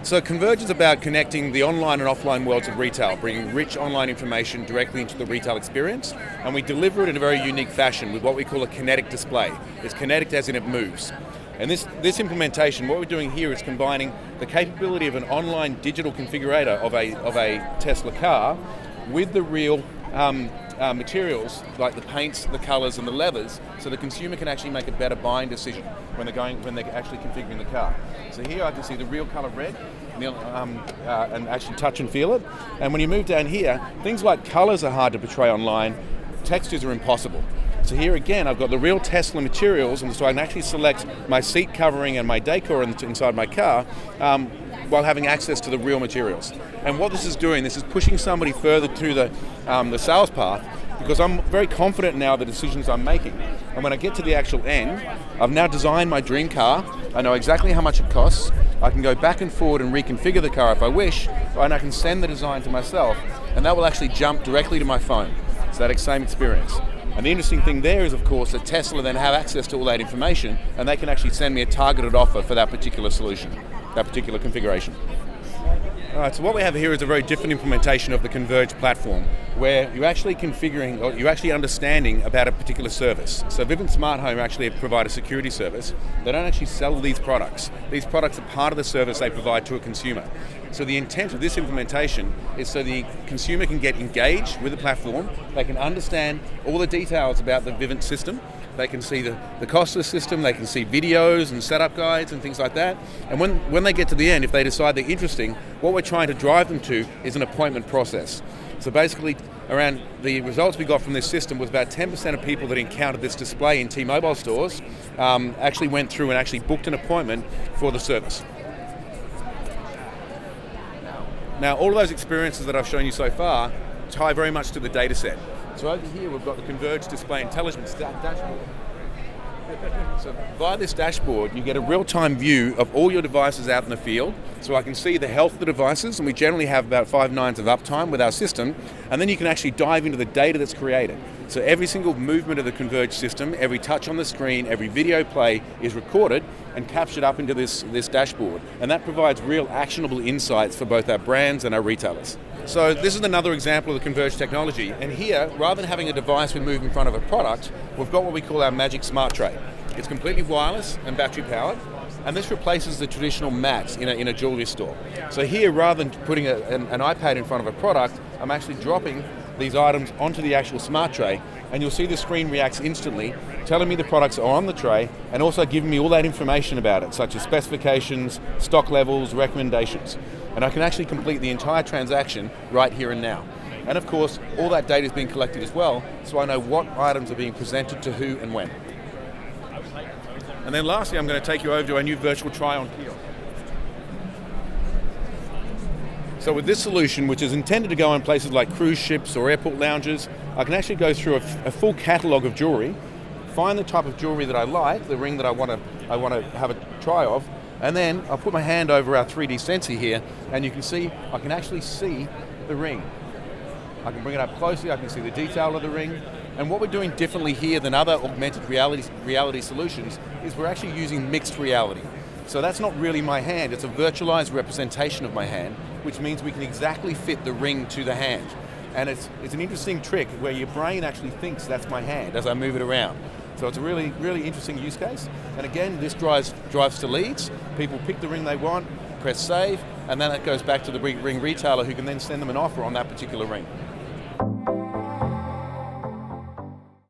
So Converge is about connecting the online and offline worlds of retail, bringing rich online information directly into the retail experience, and we deliver it in a very unique fashion with what we call a kinetic display. It's kinetic as in it moves. And this implementation, what we're doing here is combining the capability of an online digital configurator of a Tesla car with the real materials like the paints, the colors, and the leathers, so the consumer can actually make a better buying decision when they're actually configuring the car. So here I can see the real color red, and actually touch and feel it. And when you move down here, things like colors are hard to portray online, textures are impossible. So here again, I've got the real Tesla materials, and so I can actually select my seat covering and my decor inside my car while having access to the real materials. And what this is doing, this is pushing somebody further to the sales path, because I'm very confident now the decisions I'm making. And when I get to the actual end, I've now designed my dream car. I know exactly how much it costs. I can go back and forward and reconfigure the car if I wish, and I can send the design to myself, and that will actually jump directly to my phone. It's that same experience. And the interesting thing there is, of course, that Tesla then have access to all that information, and they can actually send me a targeted offer for that particular solution, that particular configuration. All right, so what we have here is a very different implementation of the Converge platform, where you're actually configuring, or you're actually understanding about a particular service. So Vivint Smart Home actually provide a security service. They don't actually sell these products. These products are part of the service they provide to a consumer. So the intent of this implementation is so the consumer can get engaged with the platform, they can understand all the details about the Vivint system, they can see the cost of the system, they can see videos and setup guides and things like that. And when they get to the end, if they decide they're interesting, what we're trying to drive them to is an appointment process. So basically, around the results we got from this system was about 10% of people that encountered this display in T-Mobile stores actually went through and actually booked an appointment for the service. Now, all of those experiences that I've shown you so far tie very much to the data set. So over here we've got the Converge Display Intelligence dashboard. So via this dashboard you get a real-time view of all your devices out in the field. So I can see the health of the devices, and we generally have about 5 nines of uptime with our system, and then you can actually dive into the data that's created. So every single movement of the Converge system, every touch on the screen, every video play is recorded and captured up into this dashboard, and that provides real actionable insights for both our brands and our retailers. So this is another example of the Converge technology, and here, rather than having a device we move in front of a product, we've got what we call our Magic Smart Tray. It's completely wireless and battery powered, and this replaces the traditional mat in a jewelry store. So here, rather than putting an iPad in front of a product, I'm actually dropping these items onto the actual smart tray, and you'll see the screen reacts instantly, telling me the products are on the tray, and also giving me all that information about it, such as specifications, stock levels, recommendations. And I can actually complete the entire transaction right here and now. And of course, all that data is being collected as well, so I know what items are being presented to who and when. And then lastly, I'm going to take you over to our new virtual try-on kiosk. So with this solution, which is intended to go in places like cruise ships or airport lounges, I can actually go through a full catalogue of jewelry, find the type of jewelry that I like, the ring that I want to have a try of, and then I'll put my hand over our 3D sensor here, and you can see, I can actually see the ring. I can bring it up closely, I can see the detail of the ring. And what we're doing differently here than other augmented reality solutions is we're actually using mixed reality. So that's not really my hand, it's a virtualized representation of my hand, which means we can exactly fit the ring to the hand. And it's an interesting trick where your brain actually thinks that's my hand as I move it around. So it's a really, really interesting use case. And again, this drives to leads. People pick the ring they want, press save, and then it goes back to the ring retailer who can then send them an offer on that particular ring.